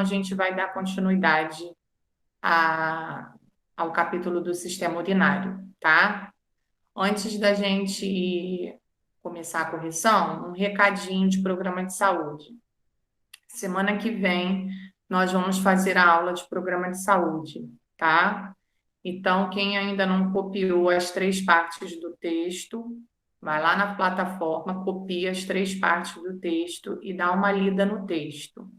a gente vai dar continuidade a- ao capítulo do sistema urinário, tá? Antes da gente começar a correção, um recadinho de programa de saúde. Semana que vem, nós vamos fazer a aula de programa de saúde, tá? Então, quem ainda não copiou as três partes do texto, vai lá na plataforma, copia as três partes do texto e dá uma lida no texto.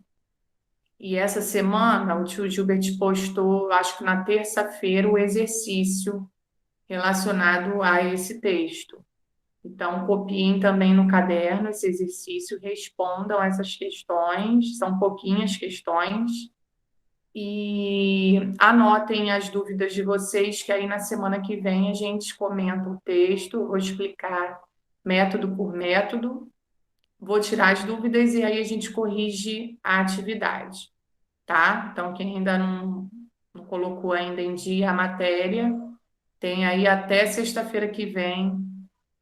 E essa semana, o tio Gilbert postou, acho que na terça-feira, o exercício relacionado a esse texto. Então, copiem também no caderno esse exercício, respondam essas questões, são pouquinhas questões, e anotem as dúvidas de vocês, que aí na semana que vem a gente comenta o texto, vou explicar método por método, vou tirar as dúvidas e aí a gente corrige a atividade, tá? Então, quem ainda não colocou ainda em dia a matéria, tem aí até sexta-feira que vem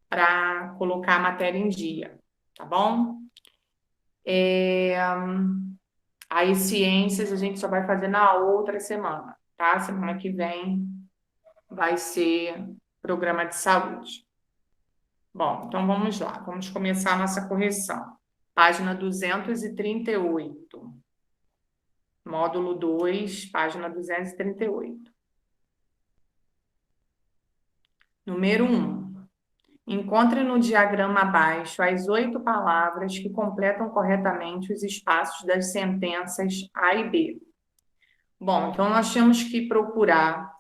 para colocar a matéria em dia, tá bom? Aí, ciências, a gente só vai fazer na outra semana, tá? Semana que vem vai ser programa de saúde. Bom, então vamos lá, vamos começar a nossa correção. Página 238, módulo 2, página 238. Número 1. Encontre no diagrama abaixo as 8 palavras que completam corretamente os espaços das sentenças A e B. Bom, então nós temos que procurar,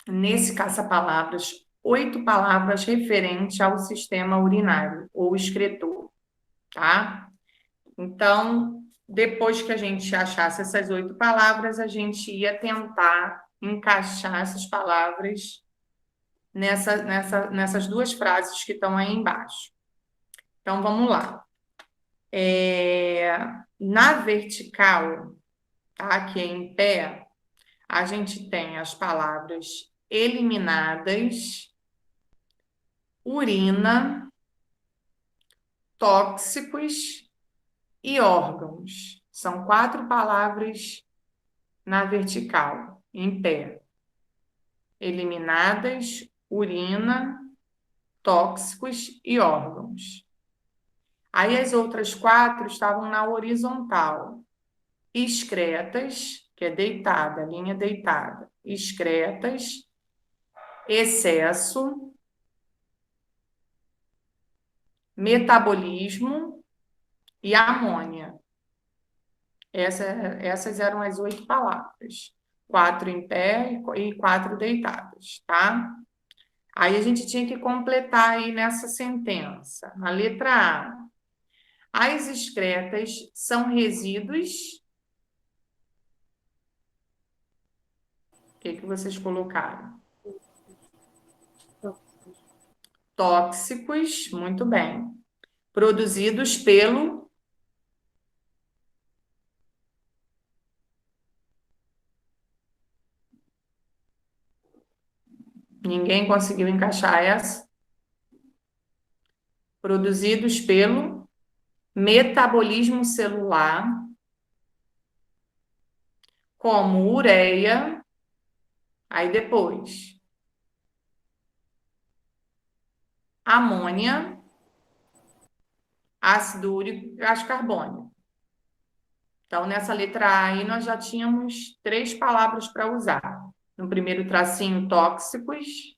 nesse caça-palavras, 8 palavras referentes ao sistema urinário ou excretor, tá? Então, depois que a gente achasse essas 8 palavras, a gente ia tentar encaixar essas palavras nessas duas frases que estão aí embaixo. Então, vamos lá. Na vertical, tá? Que é em pé, a gente tem as palavras eliminadas, urina, tóxicos e órgãos. São 4 palavras na vertical, em pé. Eliminadas, urina, tóxicos e órgãos. Aí as outras 4 estavam na horizontal. Excretas, que é deitada, linha deitada. Excretas, excesso, metabolismo e amônia. Essas eram as 8 palavras. 4 em pé e 4 deitadas, tá? Aí a gente tinha que completar aí nessa sentença. Na letra A, as excretas são resíduos. O que vocês colocaram? Tóxicos, muito bem. Produzidos pelo. Ninguém conseguiu encaixar essa? Produzidos pelo metabolismo celular, como ureia. Aí depois, amônia, ácido úrico e gás carbônico. Então, nessa letra A aí, nós já tínhamos 3 palavras para usar. No primeiro tracinho, tóxicos.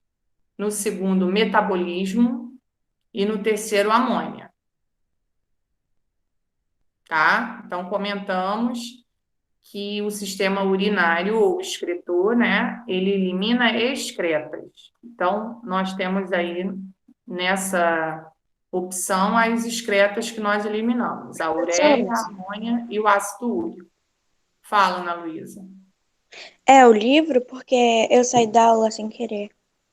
No segundo, metabolismo. E no terceiro, amônia. Tá? Então, comentamos que o sistema urinário ou excretor, né, ele elimina excretas. Então, nós temos aí nessa opção as excretas que nós eliminamos, a ureia, a amônia e o ácido úrico. Fala, Ana Luísa. É o livro porque eu saí da aula sem querer.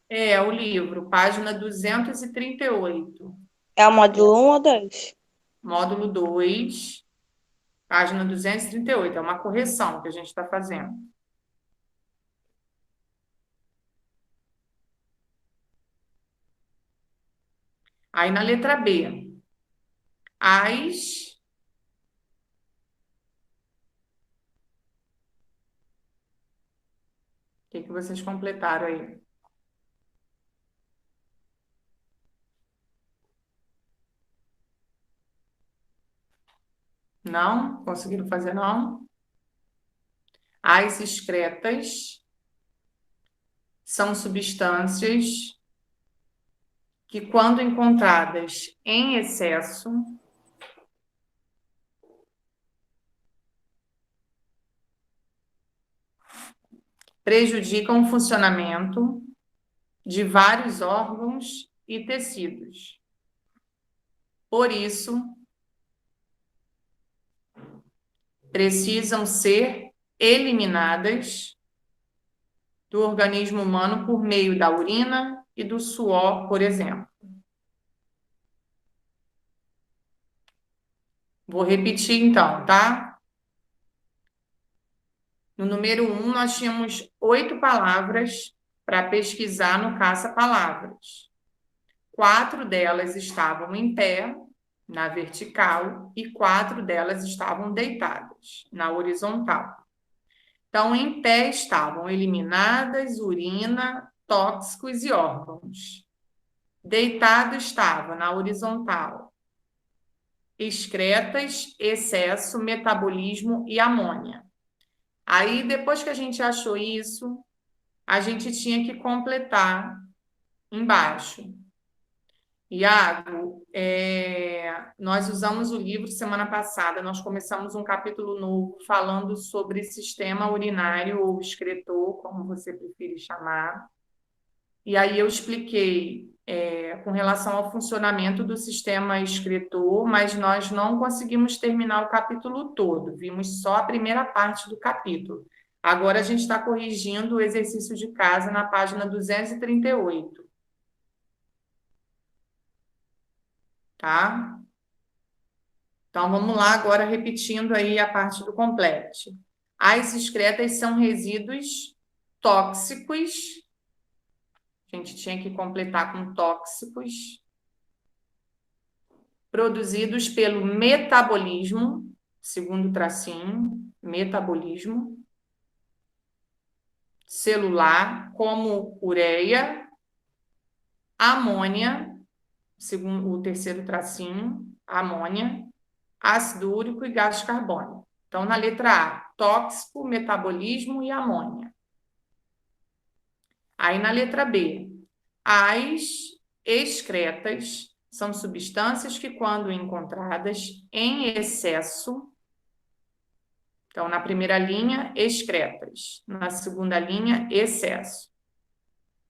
É o livro, página 238, É o módulo um ou 2? módulo 2, página 238. É uma correção que a gente está fazendo. Aí na letra B, as que vocês completaram aí? Não? Conseguiram fazer, não? As excretas são substâncias que, quando encontradas em excesso, prejudicam o funcionamento de vários órgãos e tecidos. Por isso, precisam ser eliminadas do organismo humano por meio da urina e do suor, por exemplo. Vou repetir então, tá? No número 1, nós tínhamos 8 palavras para pesquisar no caça-palavras. 4 delas estavam em pé, na vertical, e 4 delas estavam deitadas, na horizontal. Então, em pé estavam eliminadas, urina, tóxicos e órgãos. Deitado estava na horizontal, excretas, excesso, metabolismo e amônia. Aí, depois que a gente achou isso, a gente tinha que completar embaixo. Iago, nós usamos o livro semana passada, nós começamos um capítulo novo falando sobre sistema urinário ou excretor, como você prefere chamar. E aí eu expliquei com relação ao funcionamento do sistema excretor, mas nós não conseguimos terminar o capítulo todo, vimos só a primeira parte do capítulo. Agora a gente está corrigindo o exercício de casa na página 238. Tá? Então, vamos lá agora repetindo aí a parte do complete. As excretas são resíduos tóxicos. A gente tinha que completar com tóxicos. Produzidos pelo metabolismo, segundo tracinho, metabolismo celular, como ureia, amônia, segundo o terceiro tracinho, amônia, ácido úrico e gás carbônico. Então, na letra A, tóxico, metabolismo e amônia. Aí, na letra B, as excretas são substâncias que, quando encontradas em excesso, então, na primeira linha, excretas. Na segunda linha, excesso.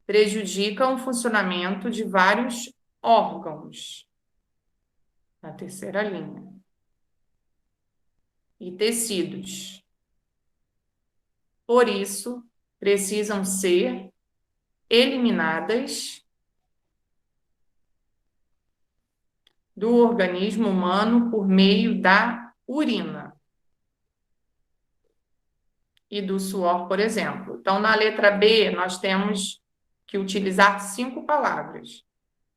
Prejudicam o funcionamento de vários órgãos. Na terceira linha. E tecidos. Por isso, precisam ser eliminadas do organismo humano por meio da urina e do suor, por exemplo. Então, na letra B, nós temos que utilizar 5 palavras.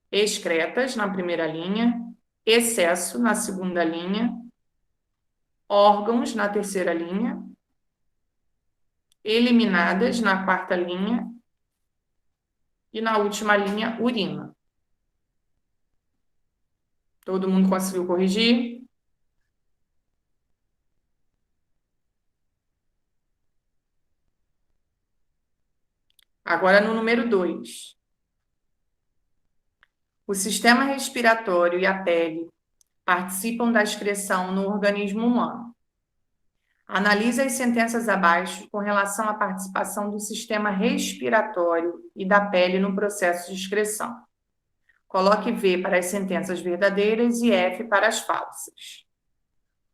Excretas, na primeira linha, excesso, na segunda linha, órgãos, na terceira linha, eliminadas, na quarta linha, e na última linha, urina. Todo mundo conseguiu corrigir? Agora no número 2. O sistema respiratório e a pele participam da excreção no organismo humano. Analise as sentenças abaixo com relação à participação do sistema respiratório e da pele no processo de excreção. Coloque V para as sentenças verdadeiras e F para as falsas.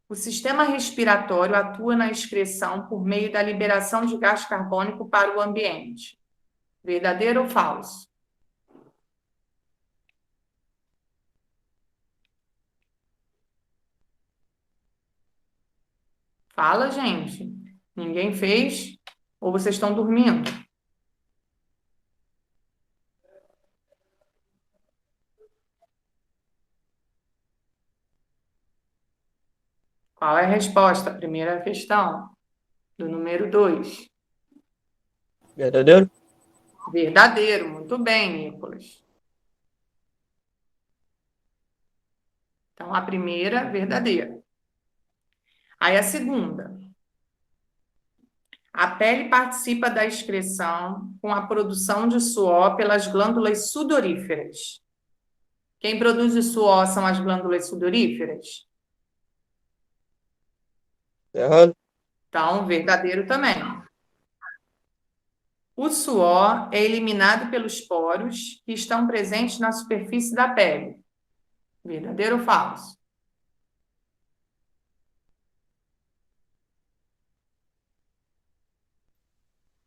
O sistema respiratório atua na excreção por meio da liberação de gás carbônico para o ambiente. Verdadeiro ou falso? Fala, gente. Ninguém fez? Ou vocês estão dormindo? Qual é a resposta? A primeira questão, do número 2. Verdadeiro? Verdadeiro, muito bem, Nicolas. Então, a primeira, verdadeira. Aí a segunda. A pele participa da excreção com a produção de suor pelas glândulas sudoríferas. Quem produz o suor são as glândulas sudoríferas? Errado. Então, verdadeiro também. O suor é eliminado pelos poros que estão presentes na superfície da pele. Verdadeiro ou falso?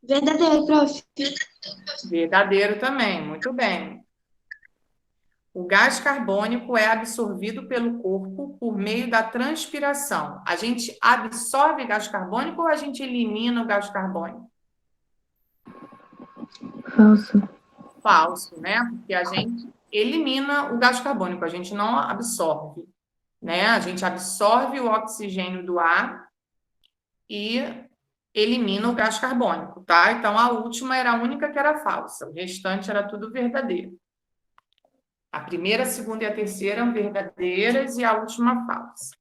Verdadeiro, prof. Verdadeiro também, muito bem. O gás carbônico é absorvido pelo corpo por meio da transpiração. A gente absorve gás carbônico ou a gente elimina o gás carbônico? Falso. Falso, né? Porque a gente elimina o gás carbônico, a gente não absorve, né? A gente absorve o oxigênio do ar e elimina o gás carbônico, tá? Então a última era a única que era falsa, o restante era tudo verdadeiro. A primeira, a segunda e a terceira eram verdadeiras e a última falsa.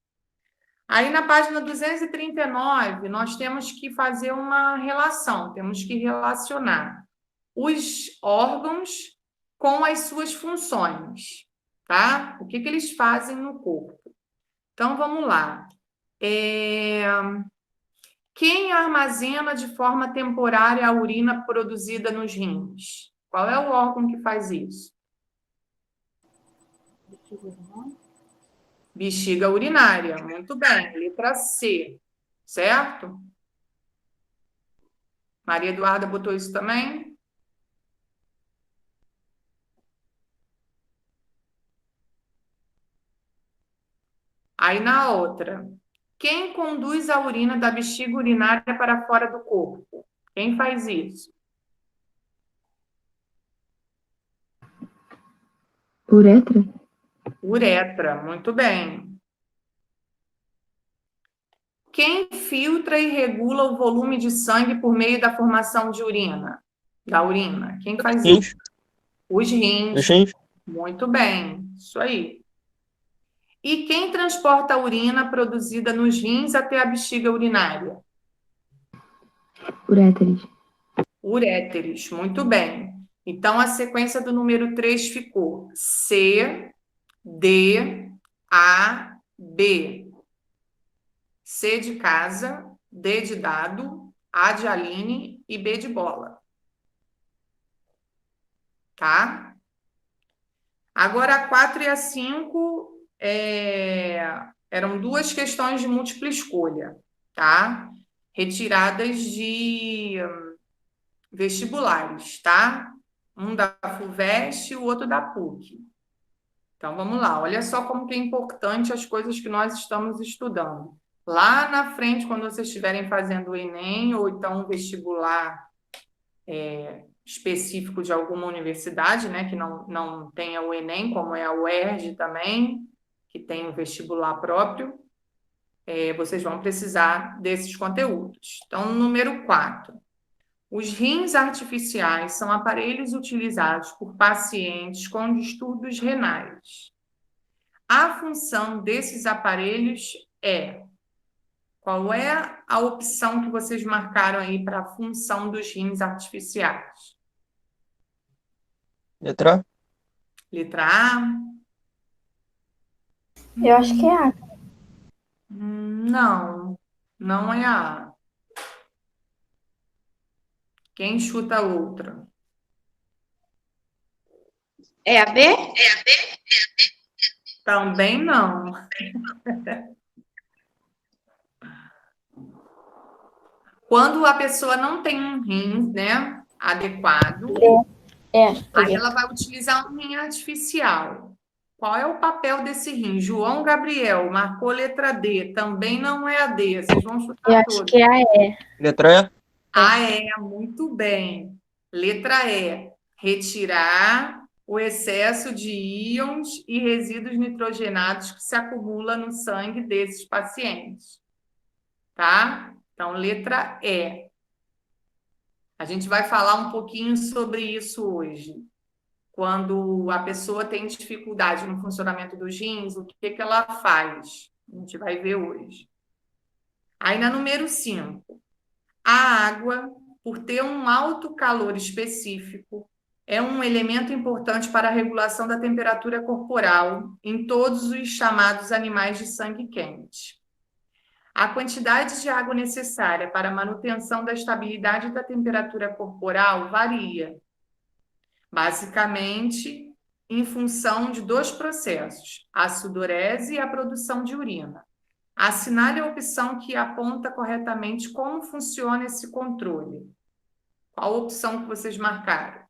Aí na página 239, nós temos que fazer uma relação, temos que relacionar os órgãos com as suas funções, tá? O que eles fazem no corpo. Então, vamos lá. Quem armazena de forma temporária a urina produzida nos rins? Qual é o órgão que faz isso? Bexiga urinária. Muito bem. Letra C. Certo? Maria Eduarda botou isso também? Aí na outra. Quem conduz a urina da bexiga urinária para fora do corpo? Quem faz isso? Uretra? Uretra. Muito bem. Quem filtra e regula o volume de sangue por meio da formação de urina? Da urina. Quem faz isso? Rins. Os rins. Os rins. Muito bem. Isso aí. E quem transporta a urina produzida nos rins até a bexiga urinária? Uréteres. Uréteres. Muito bem. Então, a sequência do número 3 ficou C, D, A, B. C de casa, D de dado, A de Aline e B de bola. Tá? Agora, a 4 e a 5 eram duas questões de múltipla escolha, tá? Retiradas de vestibulares, tá? Um da FUVEST e o outro da PUC. Então, vamos lá. Olha só como que é importante as coisas que nós estamos estudando. Lá na frente, quando vocês estiverem fazendo o Enem ou então um vestibular específico de alguma universidade, né, que não tenha o Enem, como é a UERJ também, que tem um vestibular próprio, vocês vão precisar desses conteúdos. Então, número 4. Os rins artificiais são aparelhos utilizados por pacientes com distúrbios renais. A função desses aparelhos é... Qual é a opção que vocês marcaram aí para a função dos rins artificiais? Letra A. Letra A? Eu acho que é A. Não, não é a A. Quem chuta a outra? É a B? Também não. Quando a pessoa não tem um rim, né, adequado, aí ela vai utilizar um rim artificial. Qual é o papel desse rim? João Gabriel marcou letra D, também não é a D. Vocês vão chutar Eu acho todos. que é a E. Letra E. Ah, muito bem. Letra E. Retirar o excesso de íons e resíduos nitrogenados que se acumula no sangue desses pacientes. Tá? Então, letra E. A gente vai falar um pouquinho sobre isso hoje. Quando a pessoa tem dificuldade no funcionamento dos rins, o que que ela faz? A gente vai ver hoje. Aí na número 5, a água, por ter um alto calor específico, é um elemento importante para a regulação da temperatura corporal em todos os chamados animais de sangue quente. A quantidade de água necessária para a manutenção da estabilidade da temperatura corporal varia, basicamente em função de dois processos, a sudorese e a produção de urina. Assinale a opção que aponta corretamente como funciona esse controle. Qual a opção que vocês marcaram?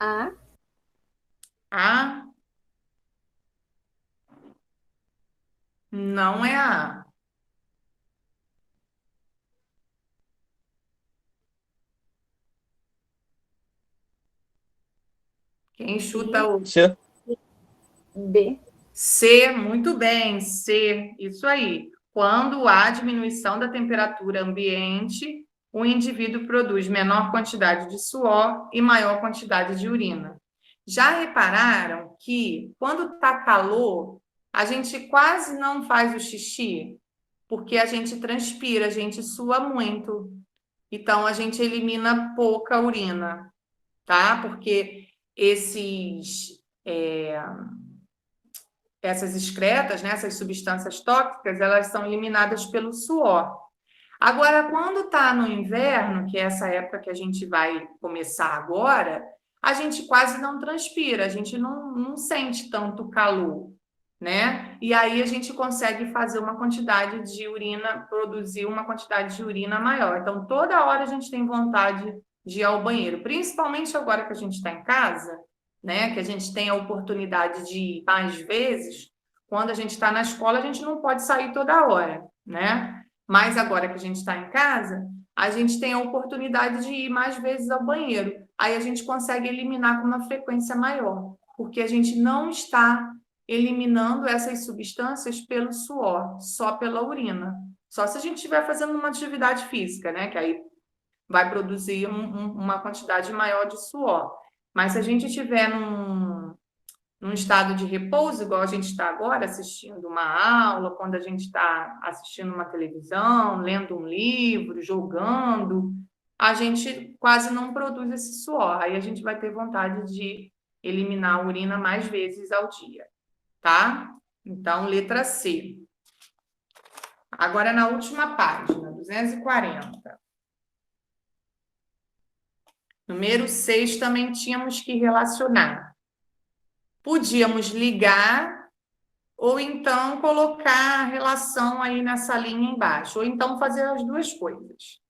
A. A? Não é a A. Quem chuta o C. B. C? Muito bem, C. Isso aí. Quando há diminuição da temperatura ambiente, o indivíduo produz menor quantidade de suor e maior quantidade de urina. Já repararam que quando está calor, a gente quase não faz o xixi, porque a gente transpira, a gente sua muito. Então, a gente elimina pouca urina, tá? Porque essas excretas, né, essas substâncias tóxicas, elas são eliminadas pelo suor. Agora, quando está no inverno, que é essa época que a gente vai começar agora, a gente quase não transpira, a gente não sente tanto calor, né? E aí a gente consegue fazer uma quantidade de urina, produzir uma quantidade de urina maior. Então, toda hora a gente tem vontade de ir ao banheiro, principalmente agora que a gente está em casa, né? Que a gente tem a oportunidade de ir mais vezes. Quando a gente está na escola, a gente não pode sair toda hora, né? Mas agora que a gente está em casa, a gente tem a oportunidade de ir mais vezes ao banheiro. Aí a gente consegue eliminar com uma frequência maior, porque a gente não está eliminando essas substâncias pelo suor, só pela urina. Só se a gente estiver fazendo uma atividade física, né? Que aí vai produzir uma quantidade maior de suor. Mas se a gente estiver num estado de repouso, igual a gente está agora, assistindo uma aula, quando a gente está assistindo uma televisão, lendo um livro, jogando, a gente quase não produz esse suor. Aí a gente vai ter vontade de eliminar a urina mais vezes ao dia, tá? Então, letra C. Agora, na última página, 240. Número 6 também tínhamos que relacionar. Podíamos ligar ou então colocar a relação aí nessa linha embaixo, ou então fazer as duas coisas.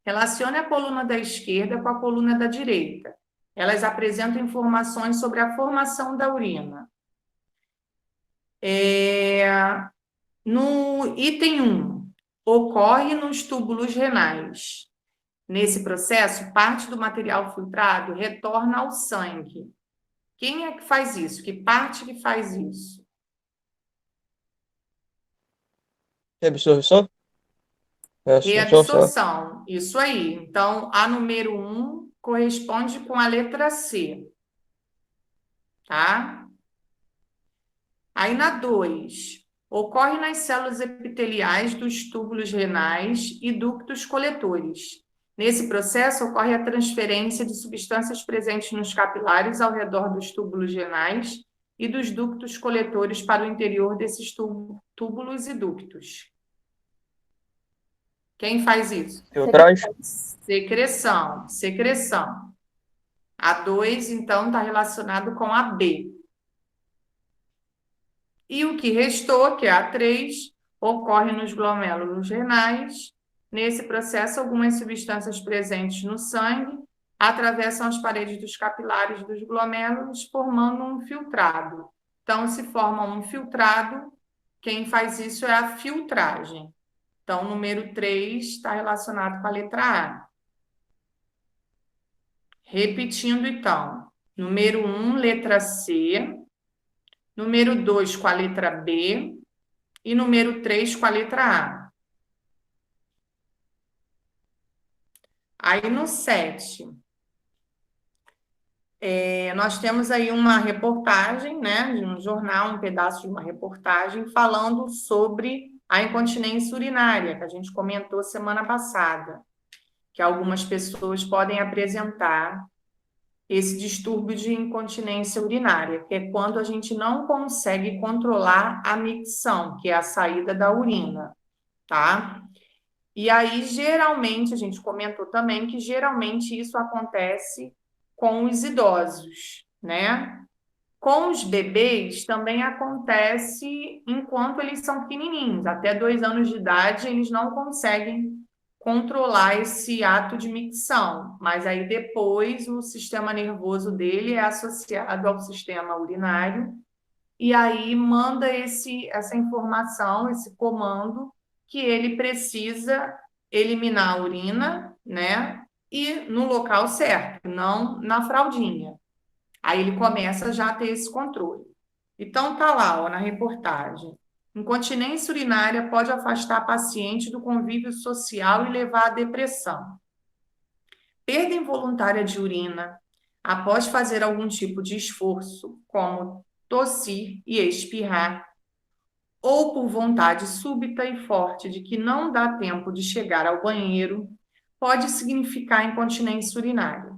Relacione a coluna da esquerda com a coluna da direita. Elas apresentam informações sobre a formação da urina. No item 1, ocorre nos túbulos renais. Nesse processo, parte do material filtrado retorna ao sangue. Quem é que faz isso? Que parte que faz isso? Reabsorção? Reabsorção, sei lá. Reabsorção, isso aí. Então, a número 1 corresponde com a letra C, tá? Aí na 2, ocorre nas células epiteliais dos túbulos renais e ductos coletores. Nesse processo, ocorre a transferência de substâncias presentes nos capilares ao redor dos túbulos renais e dos ductos coletores para o interior desses túbulos e ductos. Quem faz isso? Filtragem? Secreção, secreção. A 2, então, está relacionado com a B. E o que restou, que é a 3, ocorre nos glomérulos renais. Nesse processo, algumas substâncias presentes no sangue atravessam as paredes dos capilares dos glomérulos, formando um filtrado. Então, se forma um filtrado, quem faz isso é a filtragem. Então, o número 3 está relacionado com a letra A. Repetindo, então, número 1, letra C. Número 2, com a letra B. e número 3 com a letra A. Aí no 7, nós temos aí uma reportagem, né, de um jornal, um pedaço de uma reportagem falando sobre a incontinência urinária, que a gente comentou semana passada, que algumas pessoas podem apresentar esse distúrbio de incontinência urinária, que é quando a gente não consegue controlar a micção, que é a saída da urina, tá? E aí, geralmente, a gente comentou também que geralmente isso acontece com os idosos, né? Com os bebês também acontece enquanto eles são pequenininhos, até 2 anos de idade, eles não conseguem controlar esse ato de micção, mas aí depois o sistema nervoso dele é associado ao sistema urinário e aí manda essa informação, esse comando que ele precisa eliminar a urina, né? E no local certo, não na fraldinha. Aí ele começa já a ter esse controle. Então tá lá, ó, na reportagem. Incontinência urinária pode afastar paciente do convívio social e levar à depressão. Perda involuntária de urina após fazer algum tipo de esforço, como tossir e espirrar, ou por vontade súbita e forte de que não dá tempo de chegar ao banheiro, pode significar incontinência urinária.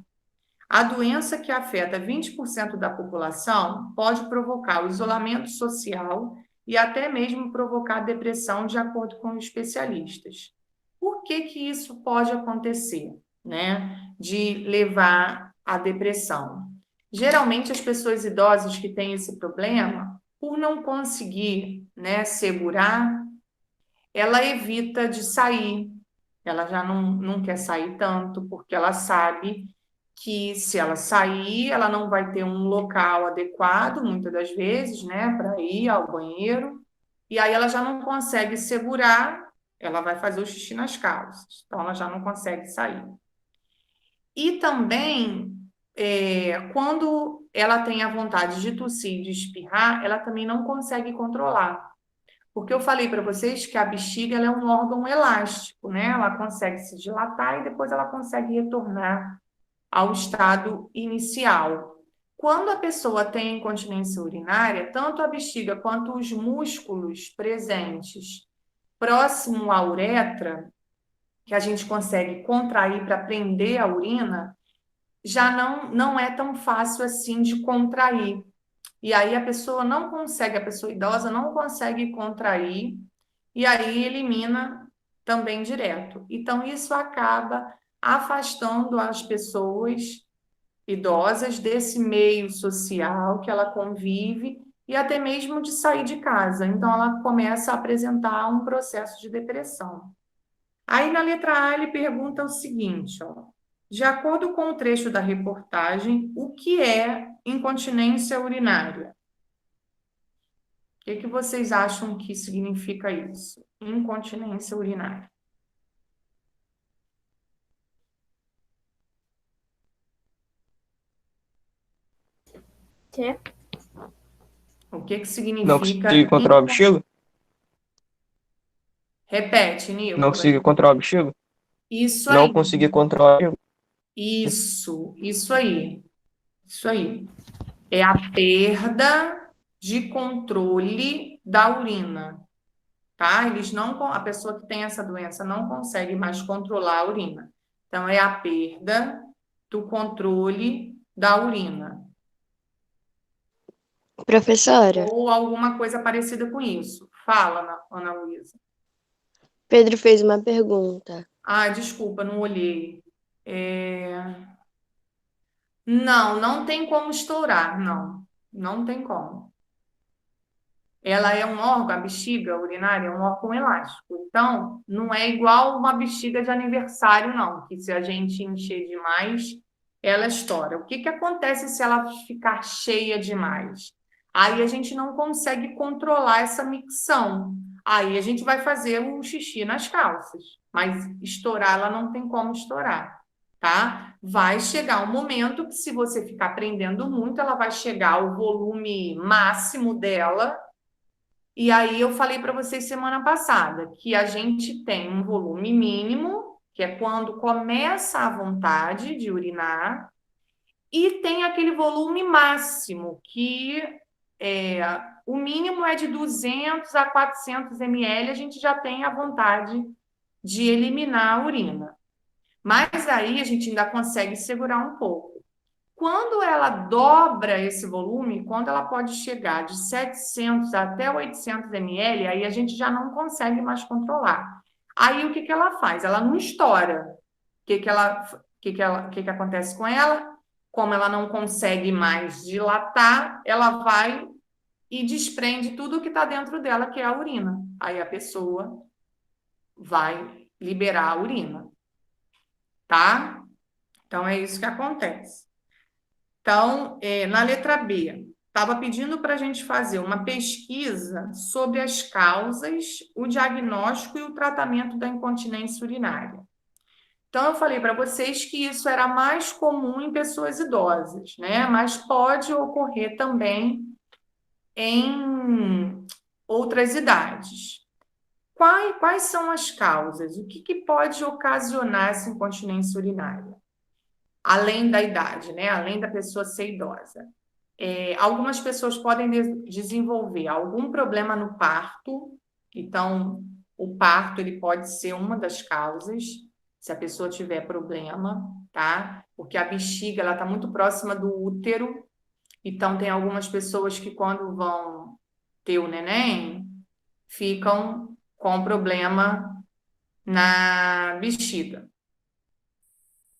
A doença que afeta 20% da população pode provocar o isolamento social e até mesmo provocar depressão, de acordo com os especialistas. Por que que isso pode acontecer, né? De levar à depressão? Geralmente, as pessoas idosas que têm esse problema, por não conseguir, né, segurar, ela evita de sair. Ela já não quer sair tanto, porque ela sabe que se ela sair, ela não vai ter um local adequado, muitas das vezes, né, para ir ao banheiro, e aí ela já não consegue segurar, ela vai fazer o xixi nas calças, então ela já não consegue sair. E também, quando ela tem a vontade de tossir e de espirrar, ela também não consegue controlar. Porque eu falei para vocês que a bexiga ela é um órgão elástico, né? Ela consegue se dilatar e depois ela consegue retornar ao estado inicial. Quando a pessoa tem incontinência urinária, tanto a bexiga quanto os músculos presentes próximo à uretra, que a gente consegue contrair para prender a urina, já não é tão fácil assim de contrair. E aí a pessoa não consegue, a pessoa idosa não consegue contrair, e aí elimina também direto. Então, isso acaba afastando as pessoas idosas desse meio social que ela convive e até mesmo de sair de casa. Então, ela começa a apresentar um processo de depressão. Aí, na letra A, ele pergunta o seguinte, ó, de acordo com o trecho da reportagem, o que é incontinência urinária? O que vocês acham que significa isso? Incontinência urinária. Que? O que Não significa... conseguir controlar o bexiga? Repete, Não Nicolas. conseguir controlar o bexiga? Isso Não aí. conseguir controlar o bexiga? Isso aí. Isso aí. É a perda de controle da urina, tá? A pessoa que tem essa doença não consegue mais controlar a urina. Então, é a perda do controle da urina. Professora, Ou alguma coisa parecida com isso. Fala, Ana Luísa. Pedro fez uma pergunta. Ah, desculpa, não olhei. Não tem como estourar, não. Não tem como. Ela é um órgão, a bexiga urinária é um órgão elástico. Então, não é igual uma bexiga de aniversário, não, que se a gente encher demais, ela estoura. O que acontece se ela ficar cheia demais? Aí a gente não consegue controlar essa micção. Aí a gente vai fazer um xixi nas calças, mas estourar ela não tem como estourar, tá? Vai chegar um momento que, se você ficar prendendo muito, ela vai chegar ao volume máximo dela E aí eu falei para vocês semana passada que a gente tem um volume mínimo, que é quando começa a vontade de urinar, e tem aquele volume máximo, que é, o mínimo é de 200 a 400 ml, a gente já tem a vontade de eliminar a urina. Mas aí a gente ainda consegue segurar um pouco. Quando ela dobra esse volume, quando ela pode chegar de 700 até 800 ml, aí a gente já não consegue mais controlar. Aí o que que ela faz? Ela não estoura. O que que acontece com ela? Como ela não consegue mais dilatar, ela vai e desprende tudo que está dentro dela, que é a urina. Aí a pessoa vai liberar a urina, tá? Então é isso que acontece. Então, na letra B, estava pedindo para a gente fazer uma pesquisa sobre as causas, o diagnóstico e o tratamento da incontinência urinária. Então, eu falei para vocês que isso era mais comum em pessoas idosas, né? Mas pode ocorrer também em outras idades. Quais são as causas? O que pode ocasionar essa incontinência urinária? Além da idade, né? Além da pessoa ser idosa. Algumas pessoas podem desenvolver algum problema no parto, então o parto ele pode ser uma das causas, se a pessoa tiver problema, tá? Porque a bexiga ela está muito próxima do útero, então tem algumas pessoas que quando vão ter o neném ficam com problema na bexiga.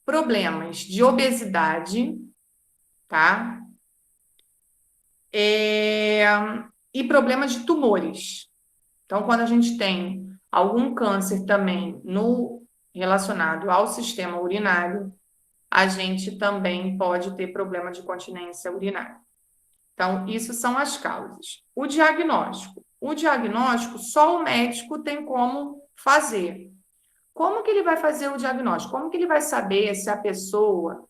Problemas de obesidade, tá? E problemas de tumores. Então, quando a gente tem algum câncer também no relacionado ao sistema urinário, a gente também pode ter problema de continência urinária. Então, isso são as causas. O diagnóstico. O diagnóstico só o médico tem como fazer. Como que ele vai fazer o diagnóstico? Como que ele vai saber se a pessoa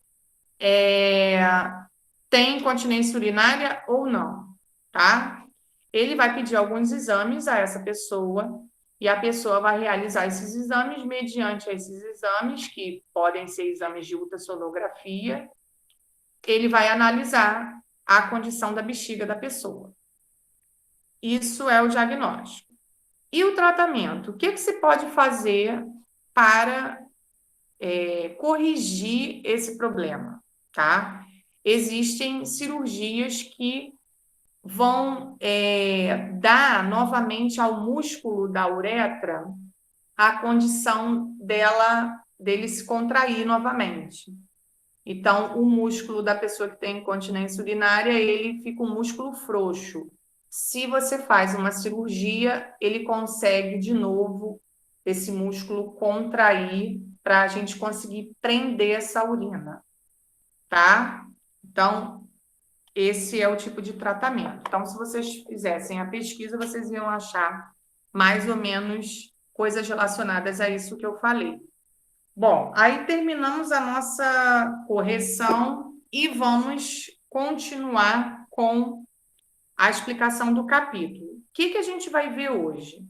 tem incontinência urinária ou não, tá? Ele vai pedir alguns exames a essa pessoa e a pessoa vai realizar esses exames mediante esses exames, que podem ser exames de ultrassonografia, ele vai analisar a condição da bexiga da pessoa. Isso é o diagnóstico. E o tratamento? O que que se pode fazer para corrigir esse problema, tá? Existem cirurgias que vão dar novamente ao músculo da uretra a condição dele se contrair novamente. Então, o músculo da pessoa que tem incontinência urinária, ele fica um músculo frouxo. Se você faz uma cirurgia, ele consegue de novo esse músculo contrair para a gente conseguir prender essa urina, tá? Então, esse é o tipo de tratamento. Então, se vocês fizessem a pesquisa, vocês iam achar mais ou menos coisas relacionadas a isso que eu falei. Bom, aí terminamos a nossa correção e vamos continuar com a explicação do capítulo. O que que a gente vai ver hoje?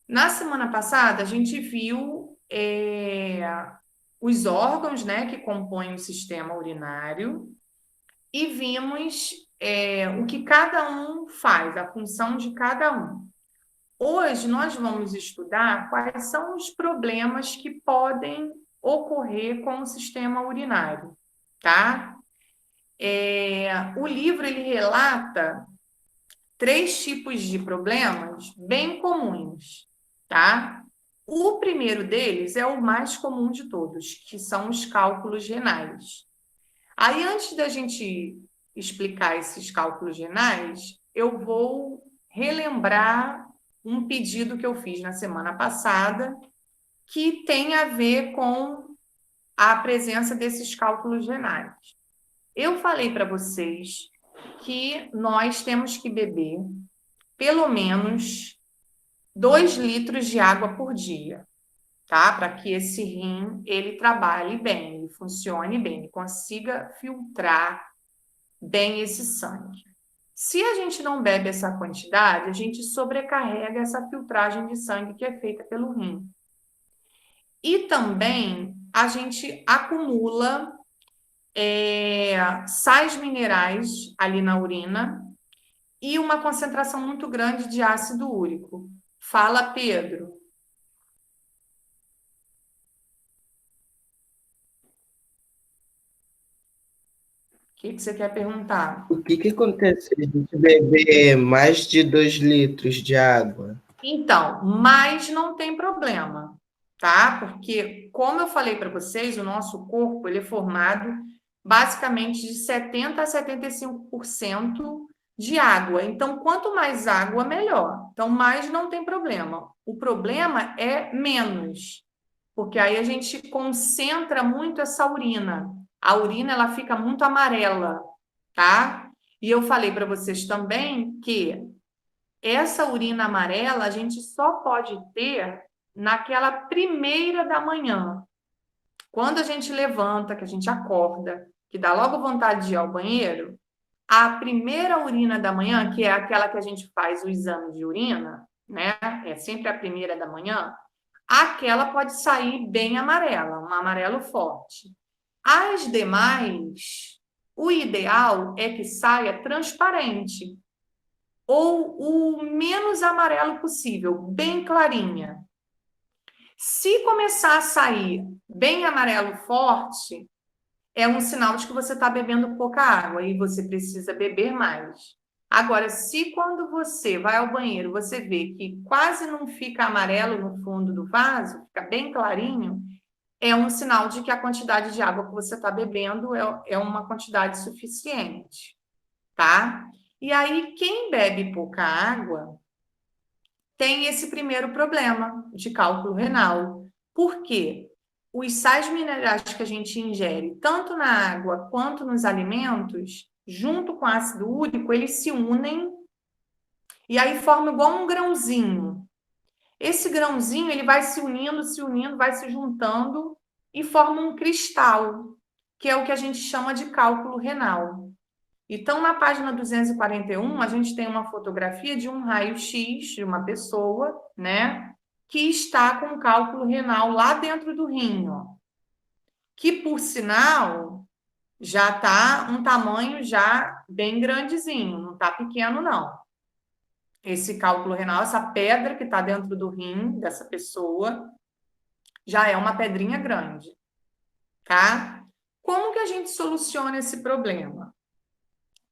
Na semana passada, a gente viu os órgãos, né, que compõem o sistema urinário e vimos o que cada um faz, a função de cada um. Hoje nós vamos estudar quais são os problemas que podem ocorrer com o sistema urinário, tá? O livro ele relata 3 tipos de problemas bem comuns, tá? O primeiro deles é o mais comum de todos, que são os cálculos renais. Aí, antes da gente explicar esses cálculos renais, eu vou relembrar um pedido que eu fiz na semana passada, que tem a ver com a presença desses cálculos renais. Eu falei para vocês que nós temos que beber pelo menos 2 litros de água por dia, tá? Para que esse rim ele trabalhe bem, ele funcione bem, ele consiga filtrar bem esse sangue. Se a gente não bebe essa quantidade, a gente sobrecarrega essa filtragem de sangue que é feita pelo rim. E também a gente acumula sais minerais ali na urina e uma concentração muito grande de ácido úrico. Fala, Pedro. O que você quer perguntar? O que acontece se a gente beber mais de 2 litros de água? Então, mas não tem problema, tá? Porque, como eu falei para vocês, o nosso corpo ele é formado basicamente de 70 a 75% de água. Então, quanto mais água, melhor. Então, mais não tem problema. O problema é menos, porque aí a gente concentra muito essa urina. A urina ela fica muito amarela, tá? E eu falei para vocês também que essa urina amarela a gente só pode ter naquela primeira da manhã. Quando a gente levanta, que a gente acorda, que dá logo vontade de ir ao banheiro, a primeira urina da manhã, que é aquela que a gente faz o exame de urina, né? É sempre a primeira da manhã, aquela pode sair bem amarela, um amarelo forte. As demais, o ideal é que saia transparente, ou o menos amarelo possível, bem clarinha. Se começar a sair bem amarelo forte, é um sinal de que você está bebendo pouca água e você precisa beber mais. Agora, se quando você vai ao banheiro, você vê que quase não fica amarelo no fundo do vaso, fica bem clarinho, é um sinal de que a quantidade de água que você está bebendo é uma quantidade suficiente, tá? E aí, quem bebe pouca água tem esse primeiro problema de cálculo renal. Por quê? Os sais minerais que a gente ingere, tanto na água quanto nos alimentos, junto com ácido úrico, eles se unem e aí formam igual um grãozinho. Esse grãozinho ele vai se unindo, vai se juntando e forma um cristal, que é o que a gente chama de cálculo renal. Então, na página 241, a gente tem uma fotografia de um raio-x de uma pessoa, né, que está com cálculo renal lá dentro do rim, ó, que, por sinal, já está um tamanho já bem grandezinho, não está pequeno, não. Esse cálculo renal, essa pedra que está dentro do rim dessa pessoa, já é uma pedrinha grande, tá? Como que a gente soluciona esse problema?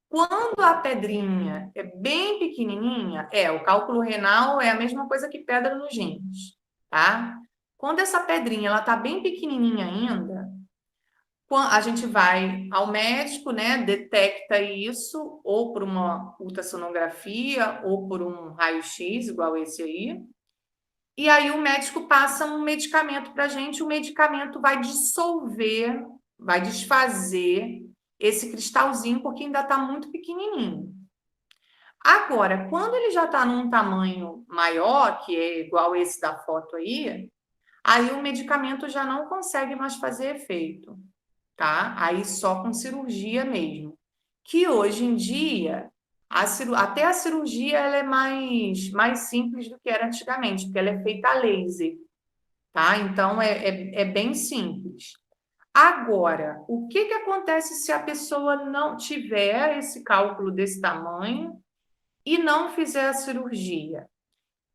Quando a pedrinha é bem pequenininha, o cálculo renal é a mesma coisa que pedra nos rins, tá? Quando essa pedrinha ela tá bem pequenininha ainda, a gente vai ao médico, né, detecta isso ou por uma ultrassonografia ou por um raio-x, igual esse aí. E aí o médico passa um medicamento para a gente, o medicamento vai dissolver, vai desfazer esse cristalzinho, porque ainda está muito pequenininho. Agora, quando ele já está num tamanho maior, que é igual esse da foto aí o medicamento já não consegue mais fazer efeito, tá? Aí só com cirurgia mesmo. Que hoje em dia, até a cirurgia ela é mais simples do que era antigamente, porque ela é feita a laser, tá? Então, é bem simples. Agora, o que acontece se a pessoa não tiver esse cálculo desse tamanho e não fizer a cirurgia?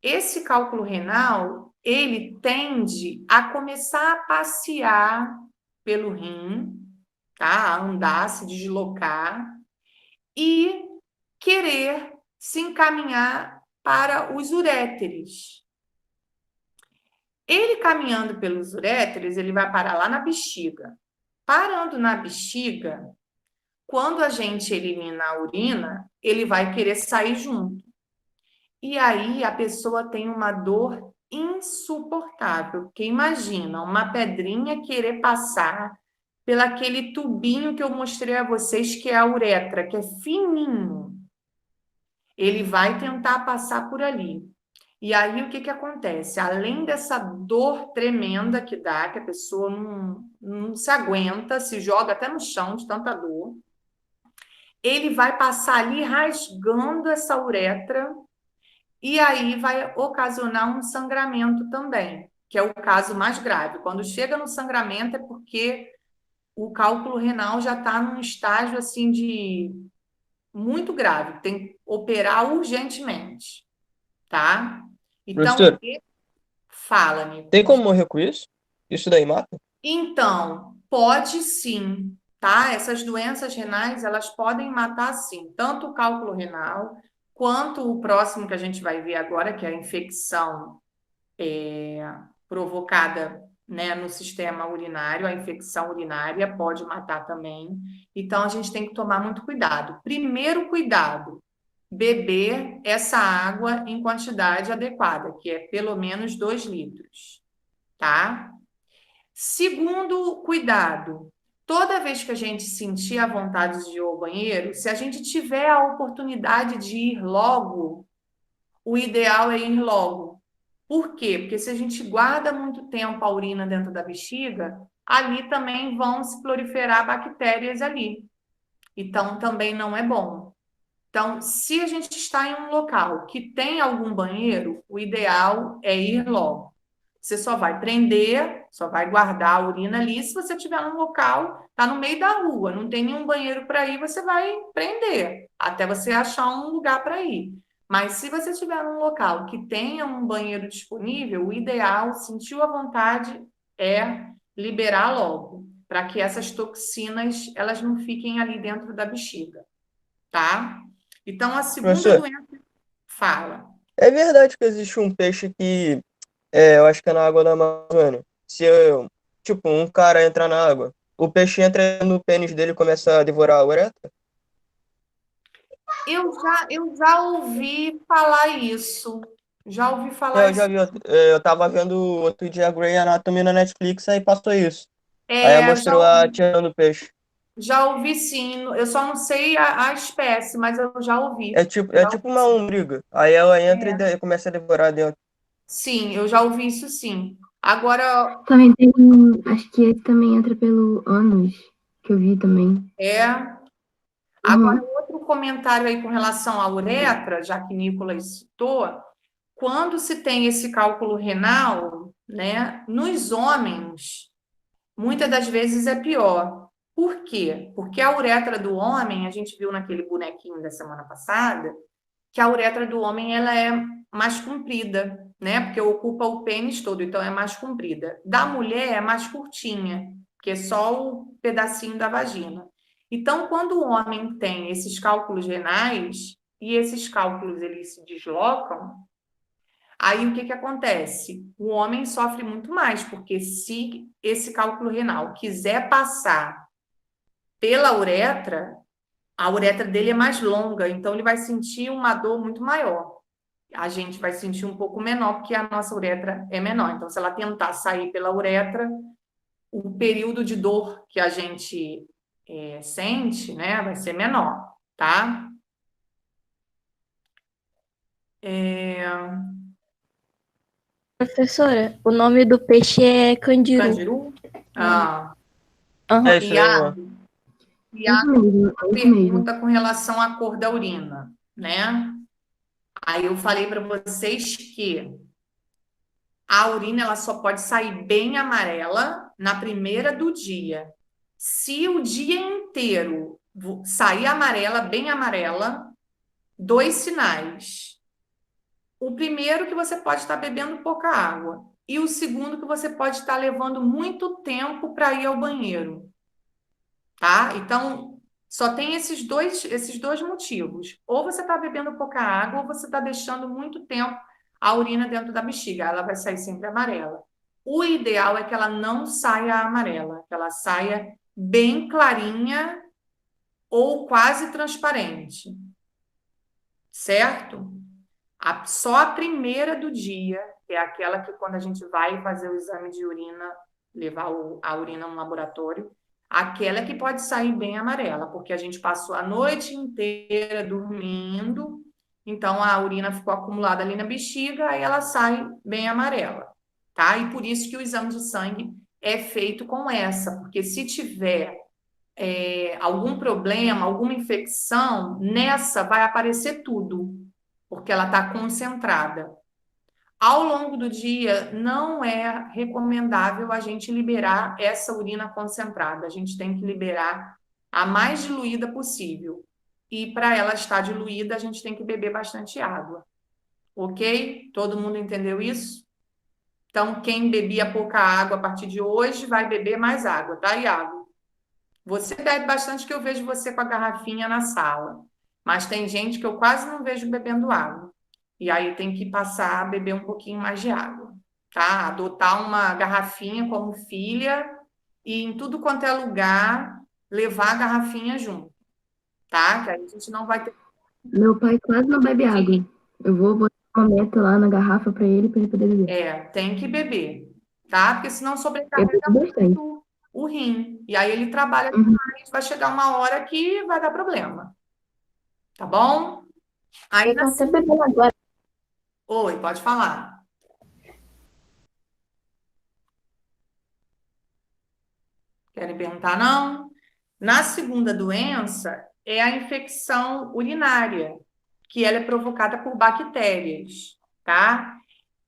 Esse cálculo renal, ele tende a começar a passear pelo rim, tá? A andar, se deslocar e querer se encaminhar para os uréteres. Ele caminhando pelos uréteres, ele vai parar lá na bexiga. Parando na bexiga, quando a gente elimina a urina, ele vai querer sair junto. E aí a pessoa tem uma dor insuportável, porque imagina uma pedrinha querer passar pelaquele tubinho que eu mostrei a vocês, que é a uretra, que é fininho. Ele vai tentar passar por ali. E aí, o que acontece? Além dessa dor tremenda que dá, que a pessoa não se aguenta, se joga até no chão de tanta dor, ele vai passar ali rasgando essa uretra e aí vai ocasionar um sangramento também, que é o caso mais grave. Quando chega no sangramento é porque o cálculo renal já está num estágio assim de muito grave, tem que operar urgentemente, tá? Então, Professor, fala, tem Nicolas. como morrer com isso? Isso daí mata? Então, pode sim, tá? Essas doenças renais, elas podem matar sim, tanto o cálculo renal, quanto o próximo que a gente vai ver agora, que é a infecção provocada, né, no sistema urinário, a infecção urinária pode matar também. Então, a gente tem que tomar muito cuidado. Primeiro cuidado, beber essa água em quantidade adequada, que é pelo menos 2 litros, tá? Segundo cuidado, toda vez que a gente sentir a vontade de ir ao banheiro, se a gente tiver a oportunidade de ir logo, o ideal é ir logo. Por quê? Porque se a gente guarda muito tempo a urina dentro da bexiga, ali também vão se proliferar bactérias ali. Então, também não é bom. Então, se a gente está em um local que tem algum banheiro, o ideal é ir logo. Você só vai prender, só vai guardar a urina ali. Se você estiver num local, está no meio da rua, não tem nenhum banheiro para ir, você vai prender até você achar um lugar para ir. Mas se você estiver num local que tenha um banheiro disponível, o ideal, sentiu a vontade, é liberar logo, para que essas toxinas elas não fiquem ali dentro da bexiga, tá? Então, a segunda Professor, doença fala. é verdade que existe um peixe que eu acho que é na água da Amazônia. Se eu, tipo, um cara entrar na água, o peixe entra no pênis dele e começa a devorar a uretra? Eu já ouvi falar isso. Já ouvi É, falar eu já isso. vi, eu tava vendo outro dia Grey Anatomy na Netflix, aí passou isso. Aí É, mostrou a tirando o peixe. já ouvi sim. Eu só não sei a espécie, mas eu já ouvi. É Já tipo ouvi uma sim. lombriga. Aí ela entra e É. começa a devorar dentro. Sim, eu já ouvi isso sim. Agora, Também tem, acho que esse também entra pelo ânus, que eu vi também. agora Uhum. outro comentário aí com relação à uretra, já que Nicolas citou, quando se tem esse cálculo renal, né, nos homens, muitas das vezes é pior. Por quê? Porque a uretra do homem, a gente viu naquele bonequinho da semana passada, que a uretra do homem ela é mais comprida, né? Porque ocupa o pênis todo, então é mais comprida. Da mulher é mais curtinha, que é só o pedacinho da vagina. Então, quando o homem tem esses cálculos renais e esses cálculos eles se deslocam, aí o que que acontece? O homem sofre muito mais, porque se esse cálculo renal quiser passar pela uretra, a uretra dele é mais longa, então ele vai sentir uma dor muito maior. A gente vai sentir um pouco menor, porque a nossa uretra é menor. Então, se ela tentar sair pela uretra, o período de dor que a gente sente, né, vai ser menor, tá? Professora, o nome do peixe é candiru. Candiru? Ah, Aham. É isso aí, ó. Iago, Isso mesmo, é isso mesmo. pergunta com relação à cor da urina, né? Aí eu falei para vocês que a urina ela só pode sair bem amarela na primeira do dia. Se o dia inteiro sair amarela, bem amarela, 2 sinais. O primeiro que você pode estar bebendo pouca água e o segundo que você pode estar levando muito tempo para ir ao banheiro, tá? Então, só tem esses dois motivos. Ou você está bebendo pouca água, ou você está deixando muito tempo a urina dentro da bexiga. Ela vai sair sempre amarela. O ideal é que ela não saia amarela, que ela saia bem clarinha ou quase transparente, certo? Só a primeira do dia, que é aquela que quando a gente vai fazer o exame de urina, levar a urina no laboratório, aquela que pode sair bem amarela, porque a gente passou a noite inteira dormindo, então a urina ficou acumulada ali na bexiga, aí ela sai bem amarela, tá? E por isso que o exame de sangue é feito com essa, porque se tiver algum problema, alguma infecção, nessa vai aparecer tudo, porque ela está concentrada. Ao longo do dia, não é recomendável a gente liberar essa urina concentrada. A gente tem que liberar a mais diluída possível. E para ela estar diluída, a gente tem que beber bastante água. Ok? Todo mundo entendeu isso? Então, quem bebia pouca água a partir de hoje vai beber mais água, tá, Iago? Você bebe bastante, que eu vejo você com a garrafinha na sala. Mas tem gente que eu quase não vejo bebendo água. E aí tem que passar a beber um pouquinho mais de água, tá? Adotar uma garrafinha como filha e em tudo quanto é lugar levar a garrafinha junto, tá? Que aí a gente não vai ter. Meu pai quase não bebe água. Eu vou botar uma meta lá na garrafa para ele poder beber. Tem que beber, tá? Porque senão Eu sobrecarrega bebo bastante. muito o rim. E aí ele trabalha Uhum. demais. Vai chegar uma hora que vai dar problema, tá bom? Aí Eu tô até bebendo agora. Oi, pode falar. Querem perguntar, não? Na segunda doença é a infecção urinária, que ela é provocada por bactérias, tá?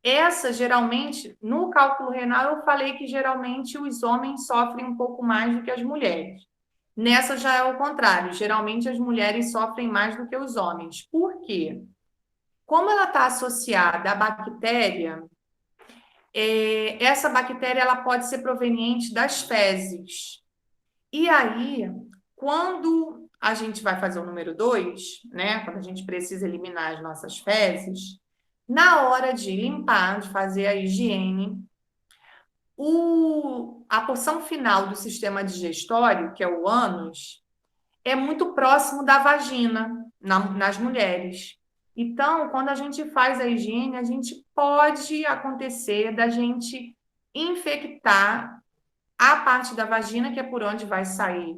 Essa, geralmente, no cálculo renal, eu falei que geralmente os homens sofrem um pouco mais do que as mulheres. Nessa já é o contrário, geralmente as mulheres sofrem mais do que os homens. Por quê? Como ela está associada à bactéria, essa bactéria ela pode ser proveniente das fezes. E aí, quando a gente vai fazer o número 2, né, quando a gente precisa eliminar as nossas fezes, na hora de limpar, de fazer a higiene, a porção final do sistema digestório, que é o ânus, é muito próximo da vagina nas mulheres. Então, quando a gente faz a higiene, a gente pode acontecer da gente infectar a parte da vagina, que é por onde vai sair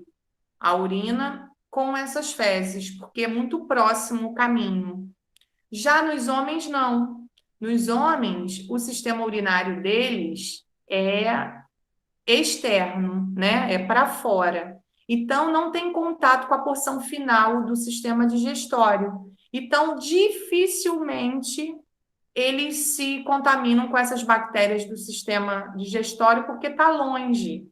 a urina, com essas fezes, porque é muito próximo o caminho. Já nos homens, não. Nos homens, o sistema urinário deles é externo, né? É para fora. Então, não tem contato com a porção final do sistema digestório. Então, dificilmente eles se contaminam com essas bactérias do sistema digestório porque está longe.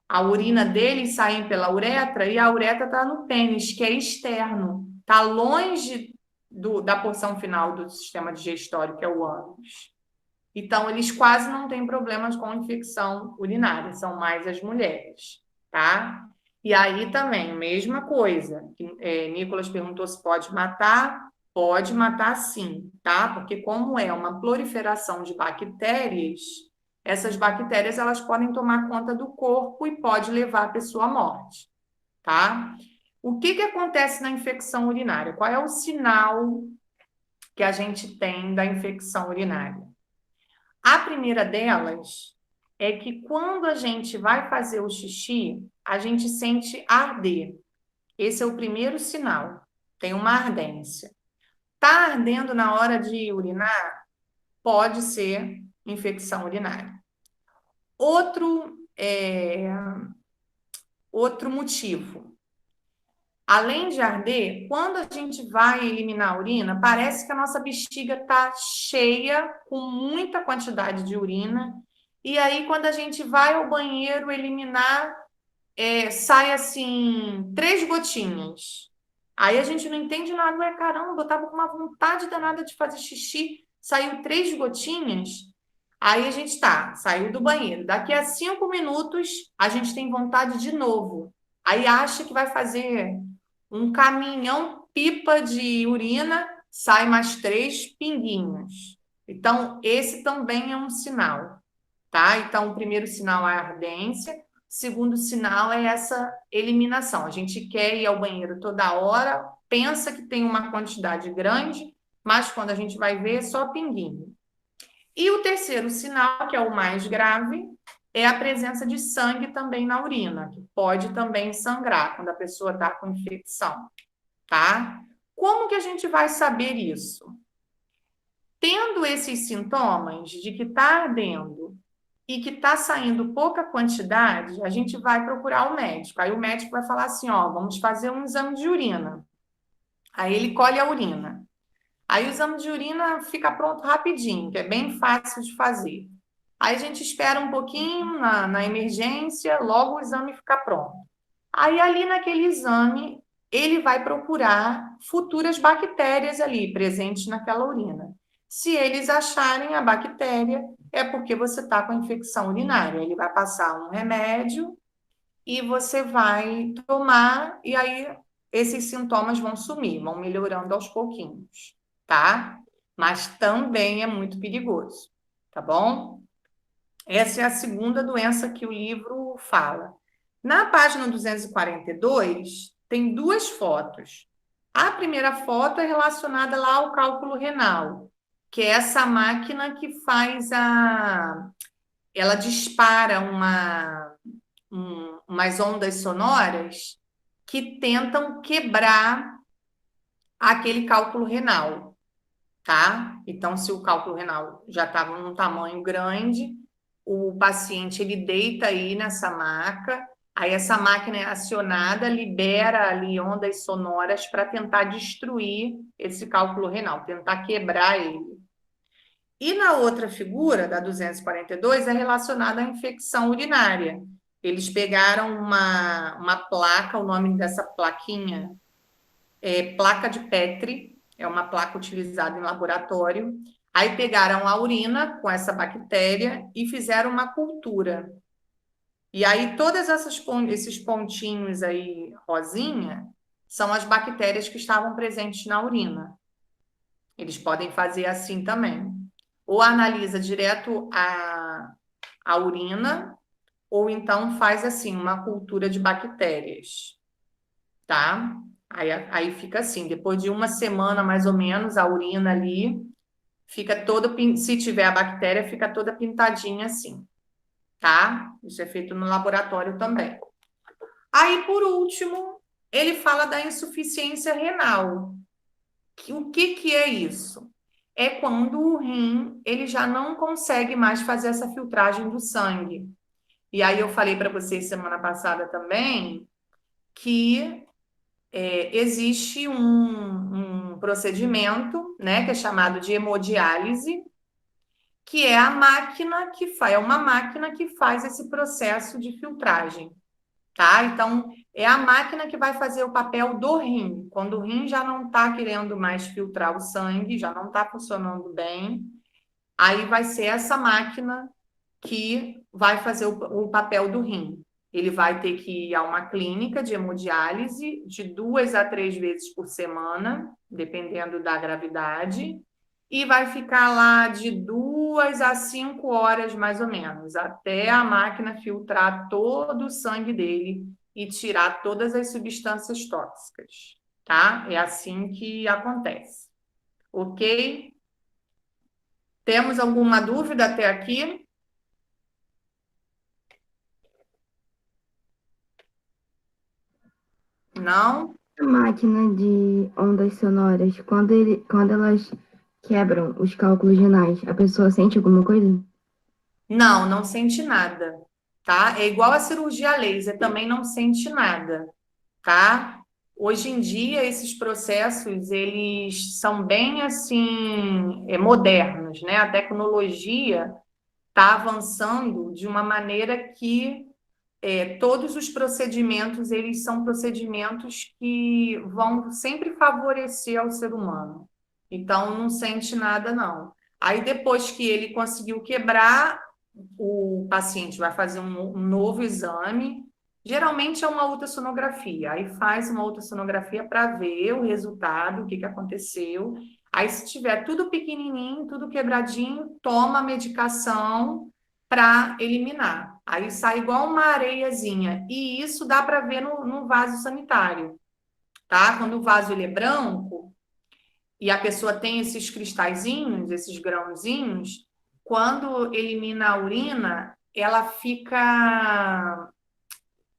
A urina deles sai pela uretra e a uretra está no pênis, que é externo. Está longe da porção final do sistema digestório, que é o ânus. Então, eles quase não têm problemas com infecção urinária, são mais as mulheres, tá? E aí também, mesma coisa. Nicolas perguntou se pode matar sim, tá? Porque como é uma proliferação de bactérias, essas bactérias elas podem tomar conta do corpo e pode levar a pessoa à morte, tá? O que acontece na infecção urinária? Qual é o sinal que a gente tem da infecção urinária? A primeira delas é que quando a gente vai fazer o xixi, a gente sente arder. Esse é o primeiro sinal. Tem uma ardência. Tá ardendo na hora de urinar? Pode ser infecção urinária. Outro motivo. Além de arder, quando a gente vai eliminar a urina, parece que a nossa bexiga está cheia, com muita quantidade de urina, e aí quando a gente vai ao banheiro eliminar, sai assim, 3 gotinhas. Aí a gente não entende nada, caramba, eu estava com uma vontade danada de fazer xixi, saiu 3 gotinhas, aí a gente saiu do banheiro. Daqui a 5 minutos, a gente tem vontade de novo. Aí acha que vai fazer um caminhão pipa de urina, sai mais 3 pinguinhos. Então, esse também é um sinal, tá? Então, o primeiro sinal é a ardência, o segundo sinal é essa eliminação. A gente quer ir ao banheiro toda hora, pensa que tem uma quantidade grande, mas quando a gente vai ver, é só pinguinho. E o terceiro sinal, que é o mais grave, é a presença de sangue também na urina, que pode também sangrar quando a pessoa está com infecção, tá? Como que a gente vai saber isso? Tendo esses sintomas de que está ardendo e que está saindo pouca quantidade, a gente vai procurar o médico. Aí o médico vai falar assim, ó, vamos fazer um exame de urina. Aí ele colhe a urina. Aí o exame de urina fica pronto rapidinho, que é bem fácil de fazer. Aí a gente espera um pouquinho na emergência, logo o exame fica pronto. Aí ali naquele exame, ele vai procurar futuras bactérias ali presentes naquela urina. Se eles acharem a bactéria, é porque você está com a infecção urinária. Ele vai passar um remédio e você vai tomar, e aí esses sintomas vão sumir, vão melhorando aos pouquinhos, tá? Mas também é muito perigoso, tá bom? Essa é a segunda doença que o livro fala. Na página 242, tem duas fotos. A primeira foto é relacionada lá ao cálculo renal, que é essa máquina que faz ela dispara umas ondas sonoras que tentam quebrar aquele cálculo renal, tá? Então, se o cálculo renal já estava num tamanho grande, o paciente ele deita aí nessa maca, aí essa máquina é acionada, libera ali ondas sonoras para tentar destruir esse cálculo renal, tentar quebrar ele. E na outra figura, da 242, é relacionada à infecção urinária. Eles pegaram uma placa, o nome dessa plaquinha é placa de Petri, é uma placa utilizada em laboratório. Aí pegaram a urina com essa bactéria e fizeram uma cultura. E aí todos esses pontinhos aí, rosinha, são as bactérias que estavam presentes na urina. Eles podem fazer assim também. Ou analisa direto a urina, ou então faz assim, uma cultura de bactérias, tá? Aí fica assim, depois de uma semana mais ou menos, a urina ali fica toda, se tiver a bactéria, fica toda pintadinha assim, tá? Isso é feito no laboratório também. Aí, por último, ele fala da insuficiência renal. O que é isso? É quando o rim ele já não consegue mais fazer essa filtragem do sangue. E aí eu falei para vocês semana passada também que existe um procedimento, né, que é chamado de hemodiálise, que é a máquina que faz, é uma máquina que faz esse processo de filtragem, tá? Então, é a máquina que vai fazer o papel do rim. Quando o rim já não está querendo mais filtrar o sangue, já não está funcionando bem, aí vai ser essa máquina que vai fazer o papel do rim. Ele vai ter que ir a uma clínica de hemodiálise de 2 a 3 vezes por semana, dependendo da gravidade, e vai ficar lá de 2 a 5 horas, mais ou menos, até a máquina filtrar todo o sangue dele e tirar todas as substâncias tóxicas, tá? É assim que acontece. Ok? Temos alguma dúvida até aqui? Não? A máquina de ondas sonoras, quando elas quebram os cálculos renais, a pessoa sente alguma coisa? Não, não sente nada, tá? É igual a cirurgia laser, também não sente nada, tá? Hoje em dia, esses processos, eles são bem, assim, modernos, né? A tecnologia está avançando de uma maneira que todos os procedimentos, eles são procedimentos que vão sempre favorecer ao ser humano. Então, não sente nada, não. Aí, depois que ele conseguiu quebrar, o paciente vai fazer um novo exame, geralmente é uma ultrassonografia, aí faz uma ultrassonografia para ver o resultado, o que aconteceu. Aí, se tiver tudo pequenininho, tudo quebradinho, toma a medicação para eliminar. Aí sai igual uma areiazinha. E isso dá para ver no vaso sanitário, tá? Quando o vaso ele é branco e a pessoa tem esses cristalzinhos, esses grãozinhos, quando elimina a urina, ela fica...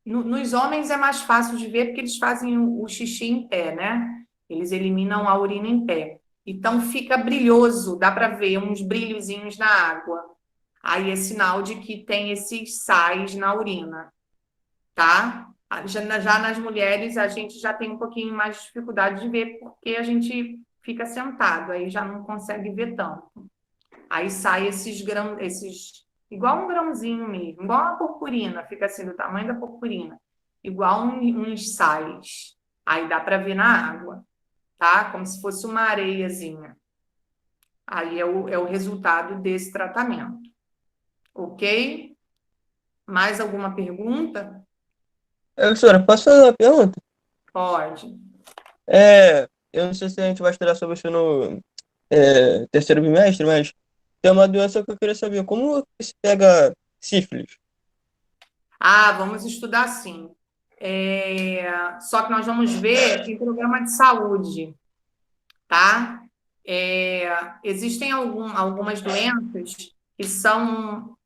Nos homens é mais fácil de ver porque eles fazem o xixi em pé, né? Eles eliminam a urina em pé. Então fica brilhoso, dá para ver uns brilhozinhos na água. aí é sinal de que tem esses sais na urina, tá? Já nas mulheres, a gente já tem um pouquinho mais de dificuldade de ver, porque a gente fica sentado, aí já não consegue ver tanto. Aí sai esses grãos, igual um grãozinho mesmo, igual uma purpurina, fica assim do tamanho da purpurina, igual uns sais. Aí dá para ver na água, tá? Como se fosse uma areiazinha. Aí é o resultado desse tratamento. Ok? Mais alguma pergunta? Professora, posso fazer uma pergunta? Pode. Eu não sei se a gente vai estudar sobre isso no terceiro bimestre, mas tem uma doença que eu queria saber. Como que se pega sífilis? Ah, vamos estudar sim. Só que nós vamos ver em programa de saúde, tá? Existem algumas doenças que são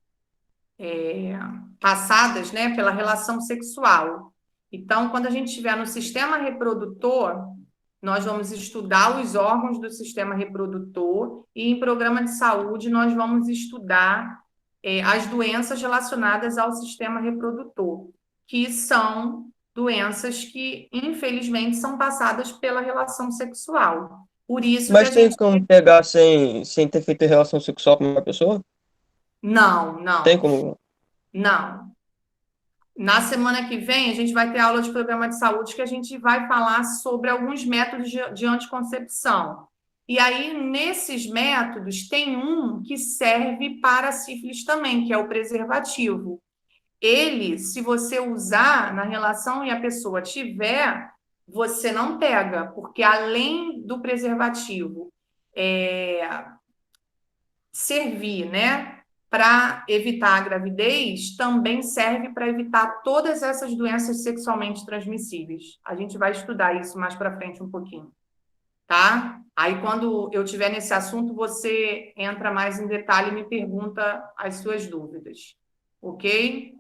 passadas, né, pela relação sexual. Então, quando a gente estiver no sistema reprodutor, nós vamos estudar os órgãos do sistema reprodutor e em programa de saúde nós vamos estudar as doenças relacionadas ao sistema reprodutor, que são doenças que, infelizmente, são passadas pela relação sexual. Por isso que a Mas tem gente... como pegar sem ter feito relação sexual com uma pessoa? Não, Tem não, como? não. Na semana que vem, a gente vai ter aula de programa de saúde que a gente vai falar sobre alguns métodos de anticoncepção. E aí, nesses métodos, tem um que serve para sífilis também, que é o preservativo. Ele, se você usar na relação e a pessoa tiver, você não pega, porque além do preservativo servir, né, para evitar a gravidez, também serve para evitar todas essas doenças sexualmente transmissíveis. A gente vai estudar isso mais para frente um pouquinho, tá? Aí, quando eu tiver nesse assunto, você entra mais em detalhe e me pergunta as suas dúvidas, ok?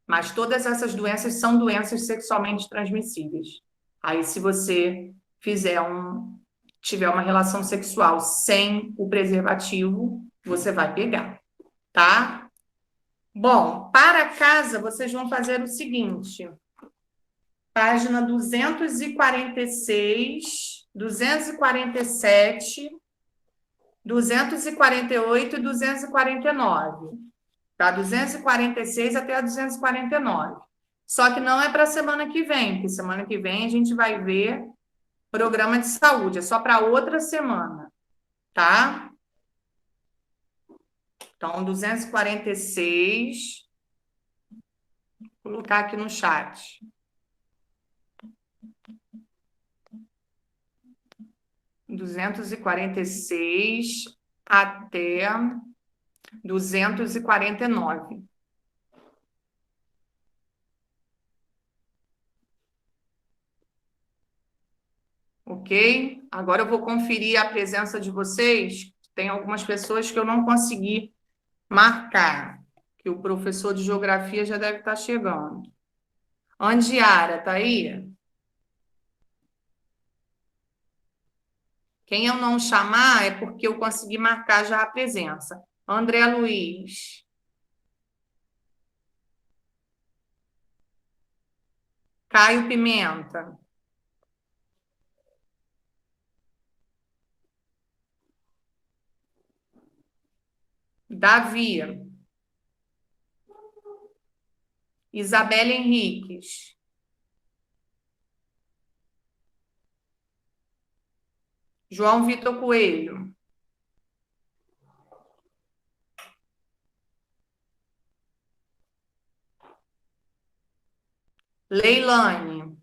Mas todas essas doenças são doenças sexualmente transmissíveis. Aí, se você tiver uma relação sexual sem o preservativo, você vai pegar, tá? Bom, para casa, vocês vão fazer o seguinte: página 246, 247, 248 e 249. Tá? 246 até a 249. Só que não é para a semana que vem, porque semana que vem a gente vai ver programa de saúde, é só para outra semana, tá? Então, 246, vou colocar aqui no chat. 246 até 249. Ok? Agora eu vou conferir a presença de vocês. Tem algumas pessoas que eu não consegui marcar, que o professor de geografia já deve estar chegando. Andiara, tá aí? Quem eu não chamar é porque eu consegui marcar já a presença. André Luiz. Caio Pimenta. Davi. Isabela Henriques. João Vitor Coelho. Leilane.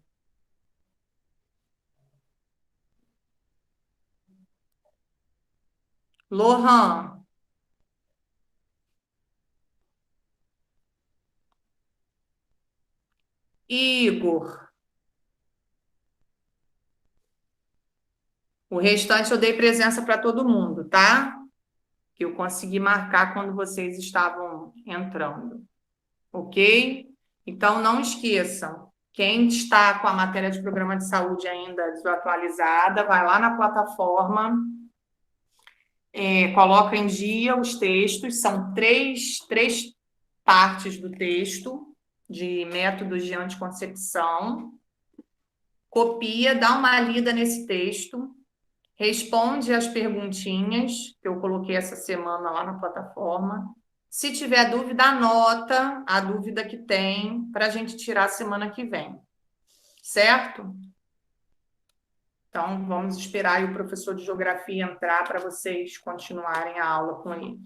Lohan. Igor. O restante eu dei presença para todo mundo, tá? Que eu consegui marcar quando vocês estavam entrando, ok? Então, não esqueçam, quem está com a matéria de programa de saúde ainda desatualizada, vai lá na plataforma coloca em dia os textos, são três partes do texto de métodos de anticoncepção, copia, dá uma lida nesse texto, responde as perguntinhas que eu coloquei essa semana lá na plataforma. Se tiver dúvida, anota a dúvida que tem para a gente tirar semana que vem, certo? Então, vamos esperar aí o professor de geografia entrar para vocês continuarem a aula com ele.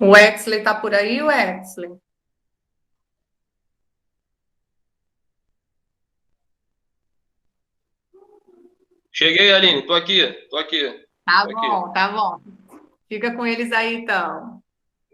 O Exley está por aí, o Exley? Cheguei, Aline, tô aqui, tô aqui. Tá Tô aqui. bom, tá bom. Fica com eles aí, então.